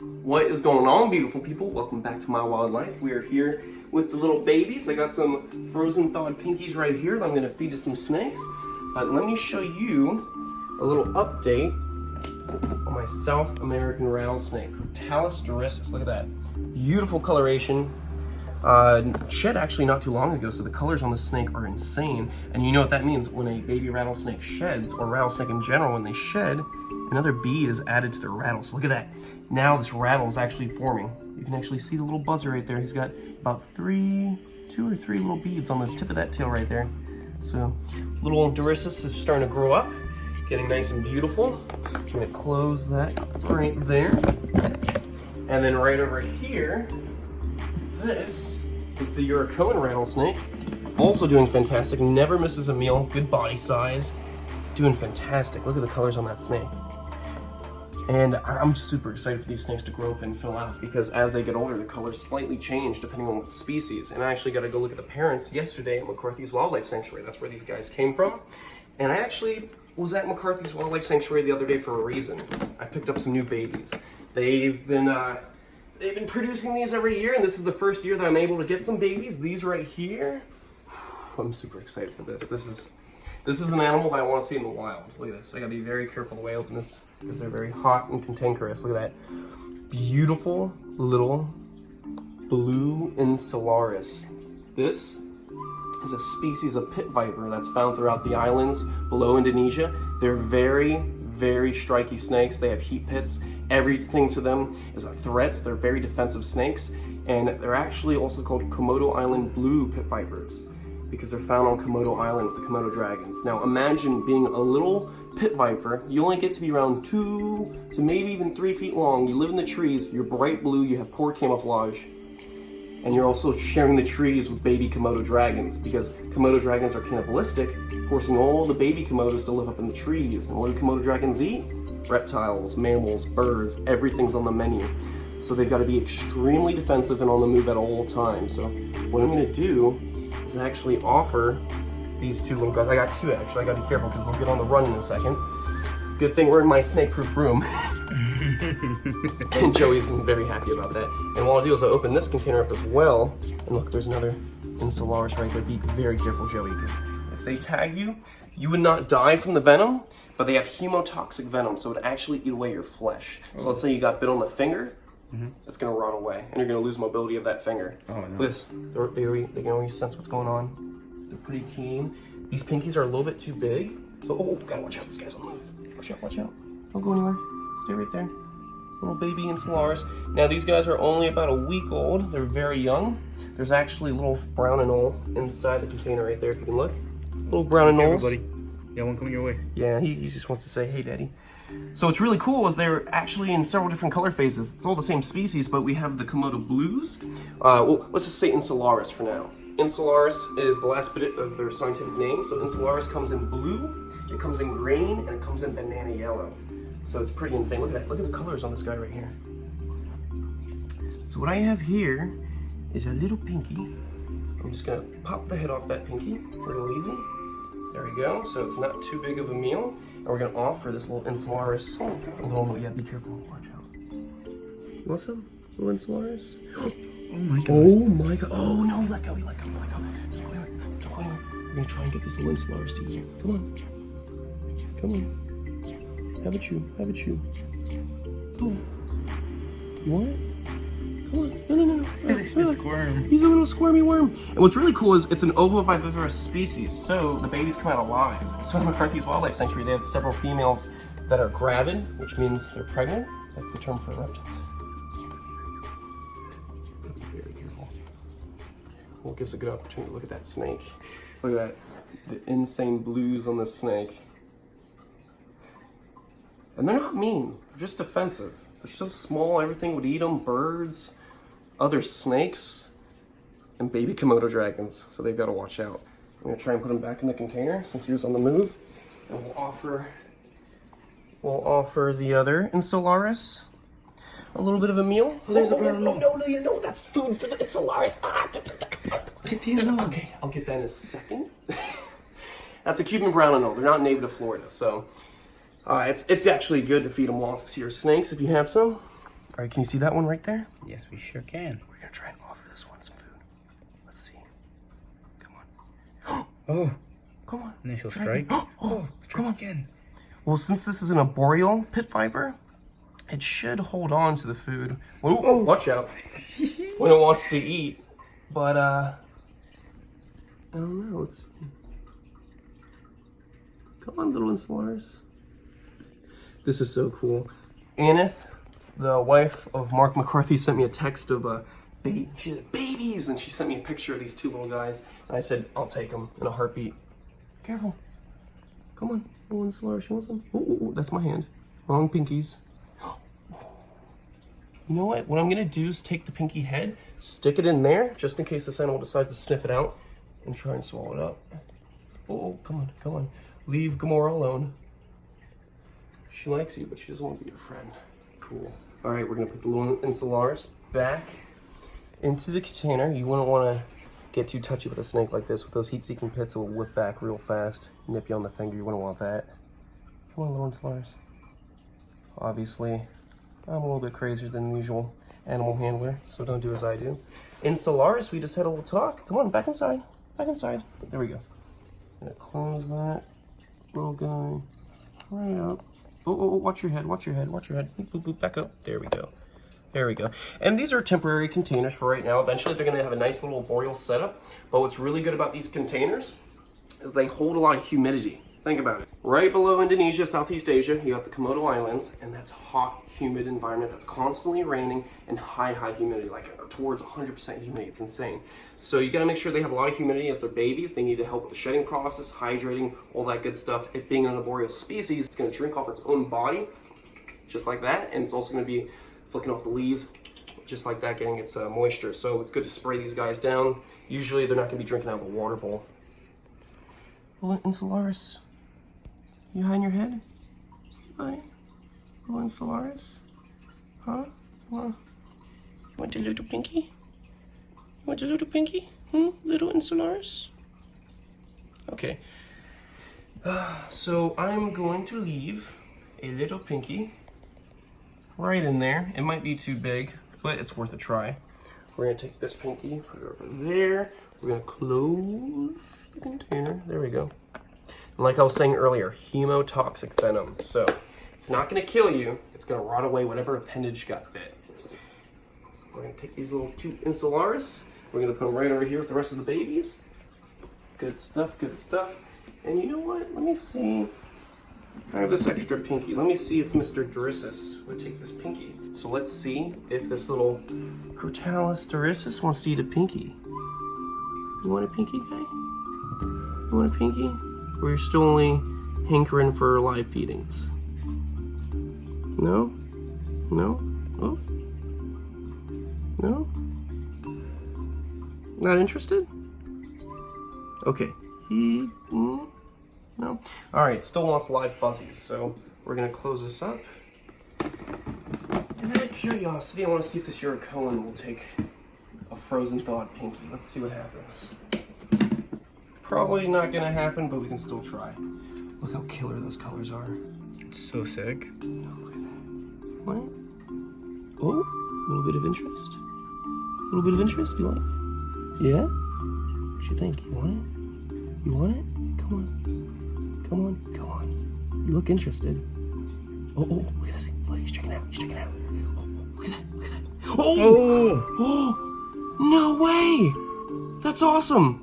What is going on, beautiful people? Welcome back to My Wildlife. We are here with the little babies. I got some frozen thawed pinkies right here that I'm going to feed to some snakes. But let me show you a little update on my South American rattlesnake, Crotalus dorissus. Look at that. Beautiful coloration. Shed actually not too long ago, so the colors on this snake are insane. And you know what that means when a baby rattlesnake sheds, or rattlesnake in general, when they shed, another bead is added to their rattle. So look at that. Now this rattle is actually forming. You can actually see the little buzzer right there. He's got about two or three little beads on the tip of that tail right there. So little dorissus is starting to grow up, getting nice and beautiful. I'm gonna close that right there. And then right over here, this is the Uracoan rattlesnake, also doing fantastic, never misses a meal, good body size, doing fantastic. Look at the colors on that snake. And I'm just super excited for these snakes to grow up and fill out, because as they get older, the colors slightly change depending on what species. And I actually got to go look at the parents yesterday at McCarthy's Wildlife Sanctuary. That's where these guys came from. And I actually was at McCarthy's Wildlife Sanctuary the other day for a reason. I picked up some new babies. They've been producing these every year, and this is the first year that I'm able to get some babies. These right here, I'm super excited for this. This is an animal that I want to see in the wild. Look at this. I gotta be very careful the way I open this because they're very hot and cantankerous. Look at that. Beautiful little blue Enclosure. This is a species of pit viper that's found throughout the islands below Indonesia. They're very, very striky snakes. They have heat pits. Everything to them is a threat. They're very defensive snakes, and they're actually also called Komodo Island blue pit vipers because they're found on Komodo Island with the Komodo dragons. Now imagine being a little pit viper. You only get to be around 2 to maybe even 3 feet long. You live in the trees. You're bright blue. You have poor camouflage. And you're also sharing the trees with baby Komodo dragons, because Komodo dragons are cannibalistic, forcing all the baby Komodos to live up in the trees. And what do Komodo dragons eat? Reptiles, mammals, birds, everything's on the menu. So they've got to be extremely defensive and on the move at all times. So what I'm going to do is actually offer these two little guys. I got two actually. I got to be careful because they'll get on the run in a second. Good thing we're in my snake-proof room. And Joey's very happy about that. And what I'll do is I'll open this container up as well. And look, there's another Enclosure right there. Be very careful, Joey, because if they tag you, you would not die from the venom, but they have hemotoxic venom, so it would actually eat away your flesh. So let's say you got bit on the finger, it's gonna rot away, and you're gonna lose mobility of that finger. Oh, no. With this, they can always sense what's going on. They're pretty keen. These pinkies are a little bit too big. Oh, gotta watch out, this guy's on the move. Watch out, watch out. Don't go anywhere. Stay right there. Little baby Enclosures. Now these guys are only about a week old. They're very young. There's actually a little brown anole inside the container right there, if you can look. Little brown anoles. Hey, everybody. Yeah, one coming your way. Yeah, he just wants to say, hey, daddy. So what's really cool is they're actually in several different color phases. It's all the same species, but we have the Komodo blues. Well, let's just say Enclosures for now. Enclosures is the last bit of their scientific name. So Enclosures comes in blue, it comes in green, and it comes in banana yellow. So it's pretty insane. Look at that. Look at the colors on this guy right here. So what I have here is a little pinky. I'm just gonna pop the head off that pinky real easy. There we go. So it's not too big of a meal. And we're gonna offer this little Enclosures. Yeah, be careful. Watch out. You want some? Little Enclosures? Oh my god. Oh my god. Oh no, let go, let go, let go. Don't go anywhere. Don't go anywhere. We're gonna try and get these little Enclosures to you. Come on. Come on. Have a chew, have a chew. Come on. You want it? Come on. No, no, no, no. It's a squirm. He's a little squirmy worm. And what's really cool is it's an ovoviviparous species, so the babies come out alive. So in McCarthy's Wildlife Sanctuary, they have several females that are gravid, which means they're pregnant. That's the term for a reptile. Be very careful. Well, it gives a good opportunity to look at that snake. Look at that. The insane blues on this snake. And they're not mean, they're just defensive. They're so small, everything would eat them, birds, other snakes, and baby Komodo dragons, so they've got to watch out. I'm gonna try and put him back in the container since he was on the move, and we'll offer the other Enclosures a little bit of a meal. Oh, there's no, you know, that's food for the Enclosures. Get the other. Okay, I'll get that in a second. That's a Cuban brown anole. They're not native to Florida, so it's actually good to feed them off to your snakes if you have some. All right, can you see that one right there? Yes, we sure can. We're gonna try and offer this one some food. Let's see. Come on. Oh, Come on. initial Try strike. again. Oh, come on. again. Well, since this is an arboreal pit viper, it should hold on to the food. Oh, watch out. When it wants to eat. But, I don't know. Let's see. Come on, little Enceladus. This is so cool. Aneth, the wife of Mark McCarthy, sent me a text of she said, babies, and she sent me a picture of these two little guys. And I said, I'll take them in a heartbeat. Careful. Come on, little Enceladus, you want some? Oh, that's my hand. Wrong pinkies. You know what? What I'm gonna do is take the pinky head, stick it in there, just in case this animal decides to sniff it out, and try and swallow it up. Oh, come on, come on. Leave Gamora alone. She likes you, but she doesn't want to be your friend. Cool. All right, we're gonna put the little Enceladus back into the container. You wouldn't want to get too touchy with a snake like this. With those heat-seeking pits, it will whip back real fast, nip you on the finger. You wouldn't want that. Come on, little Enceladus. Obviously, I'm a little bit crazier than the usual animal handler, so don't do as I do. Enceladus, we just had a little talk. Come on, back inside. Back inside. There we go. Gonna close that little guy right up. Oh, watch your head, watch your head, watch your head. Boop, boop, boop, back up. There we go. There we go. And these are temporary containers for right now. Eventually, they're going to have a nice little arboreal setup. But what's really good about these containers is they hold a lot of humidity. Think about it. Right below Indonesia, Southeast Asia, you got the Komodo Islands, and that's a hot, humid environment that's constantly raining and high humidity, like towards 100% humidity. It's insane. So you got to make sure they have a lot of humidity as they're babies. They need to help with the shedding process, hydrating, all that good stuff. It being an arboreal species, it's going to drink off its own body, just like that, and it's also going to be flicking off the leaves, just like that, getting its moisture. So it's good to spray these guys down. Usually they're not going to be drinking out of a water bowl. Well, Enceladus, you hiding your head? Hey, buddy. Little Enceladus? Huh? You want a little pinky? You want a little pinky? Little Enceladus? Okay. So I'm going to leave a little pinky right in there. It might be too big, but it's worth a try. We're gonna take this pinky, put it over there. We're gonna close the container. There we go. And like I was saying earlier, hemotoxic venom. So it's not gonna kill you. It's gonna rot away whatever appendage got bit. We're gonna take these little cute Enceladus. We're gonna put them right over here with the rest of the babies. Good stuff, good stuff. And you know what? Let me see. I have this extra pinky. Let me see if Mr. Dorissus would take this pinky. So let's see if this little Crotalus Dorissus wants to eat a pinky. You want a pinky, guy? You want a pinky? Or you're still only hankering for live feedings? No? No? Oh? No? Not interested? Okay. No? Alright, still wants live fuzzies, so we're gonna close this up. And out of curiosity, I want to see if this Urakoan will take a frozen thawed pinky. Let's see what happens. Probably not gonna happen, but we can still try. Look how killer those colors are. It's so sick. Look at that. What? Oh, a little bit of interest. A little bit of interest, you want it? Yeah? What you think? You want it? You want it? Come on. Come on. Come on. You look interested. Oh, look at this. Look, he's checking out. He's checking out. Oh, look at that. Look at that. Oh! No way! That's awesome!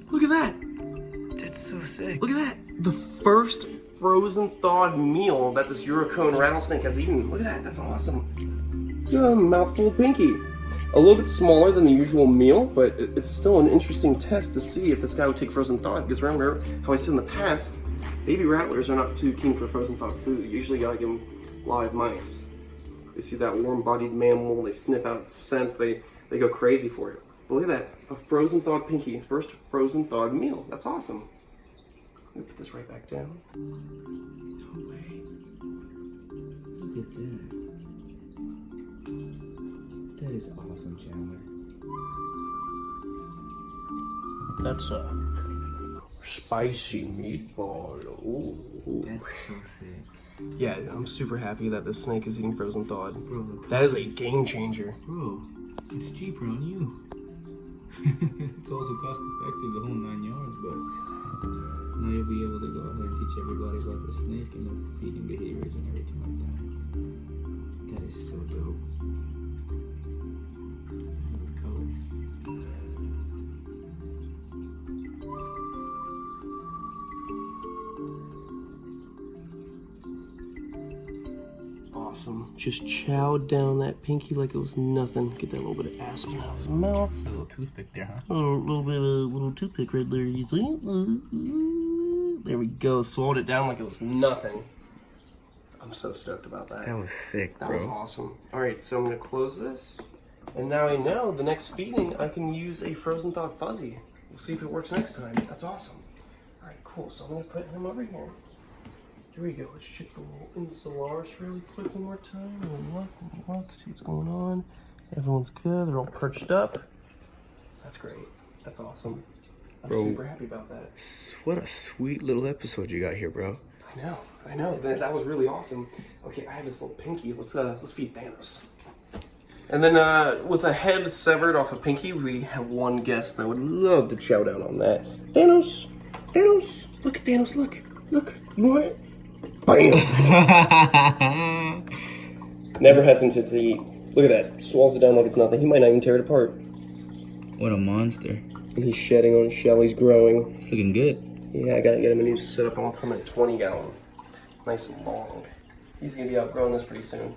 Look at that. That's so sick. Look at that. The first frozen thawed meal that this Urakoan rattlesnake has eaten. Look at that. That's awesome. It's a mouthful of pinky. A little bit smaller than the usual meal, but it's still an interesting test to see if this guy would take frozen thawed. Because remember how I said in the past, baby rattlers are not too keen for frozen thawed food. You usually gotta give them live mice. They see that warm-bodied mammal, they sniff out its scents, they go crazy for it. But look at that, a frozen thawed pinky, first frozen thawed meal. That's awesome. Let me put this right back down. No way. Look at that. That is awesome, Chandler. That's a spicy meatball. Ooh. That's so sick. Yeah, I'm super happy that this snake is eating frozen thawed. Bro, look. That is a game changer. Bro, it's cheaper on you. It's also cost effective, the whole 9 yards, but now you'll be able to go ahead and teach everybody about the snake and their feeding behaviors and everything like that. That is so dope. Those colors. Awesome. Just chowed down that pinky like it was nothing. Get that little bit of aspen out of his mouth. A little toothpick there, huh? A little bit of a little toothpick right there. You see? There we go. Swallowed it down like it was nothing. I'm so stoked about that. That was sick, That bro. was awesome. All right, so I'm gonna close this. And now I know the next feeding I can use a frozen thawed fuzzy. We'll see if it works next time. That's awesome. All right, cool. So I'm gonna put him over here. Here we go. Let's check the little Enclosure really quick one more time. Look, see what's going on. Everyone's good. They're all perched up. That's great. That's awesome. I'm Bro. super happy about that. What a sweet little episode you got here, bro. I know. That was really awesome. Okay, I have this little pinky. Let's feed Thanos. And then with a head severed off a pinky, we have one guest that would love to chow down on that. Thanos! Thanos! Look at Thanos, look! You want it? Bam! Never hesitant to eat. Look at that. Swallows it down like it's nothing. He might not even tear it apart. What a monster. And he's shedding on his shell. He's growing. It's looking good. Yeah, I gotta get him a new setup. I want to come in a 20-gallon. Nice and long. He's gonna be outgrowing this pretty soon.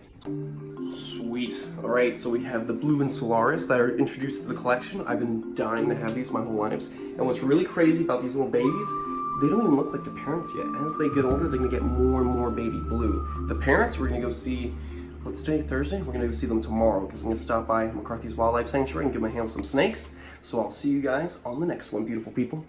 Sweet. Alright, so we have the blue Enclosures that are introduced to the collection. I've been dying to have these my whole lives. And what's really crazy about these little babies, they don't even look like the parents yet. As they get older, they're gonna get more and more baby blue. The parents, we're gonna go see, what's today, Thursday? We're gonna go see them tomorrow because I'm gonna stop by McCarthy's Wildlife Sanctuary and give my hand some snakes. So I'll see you guys on the next one, beautiful people.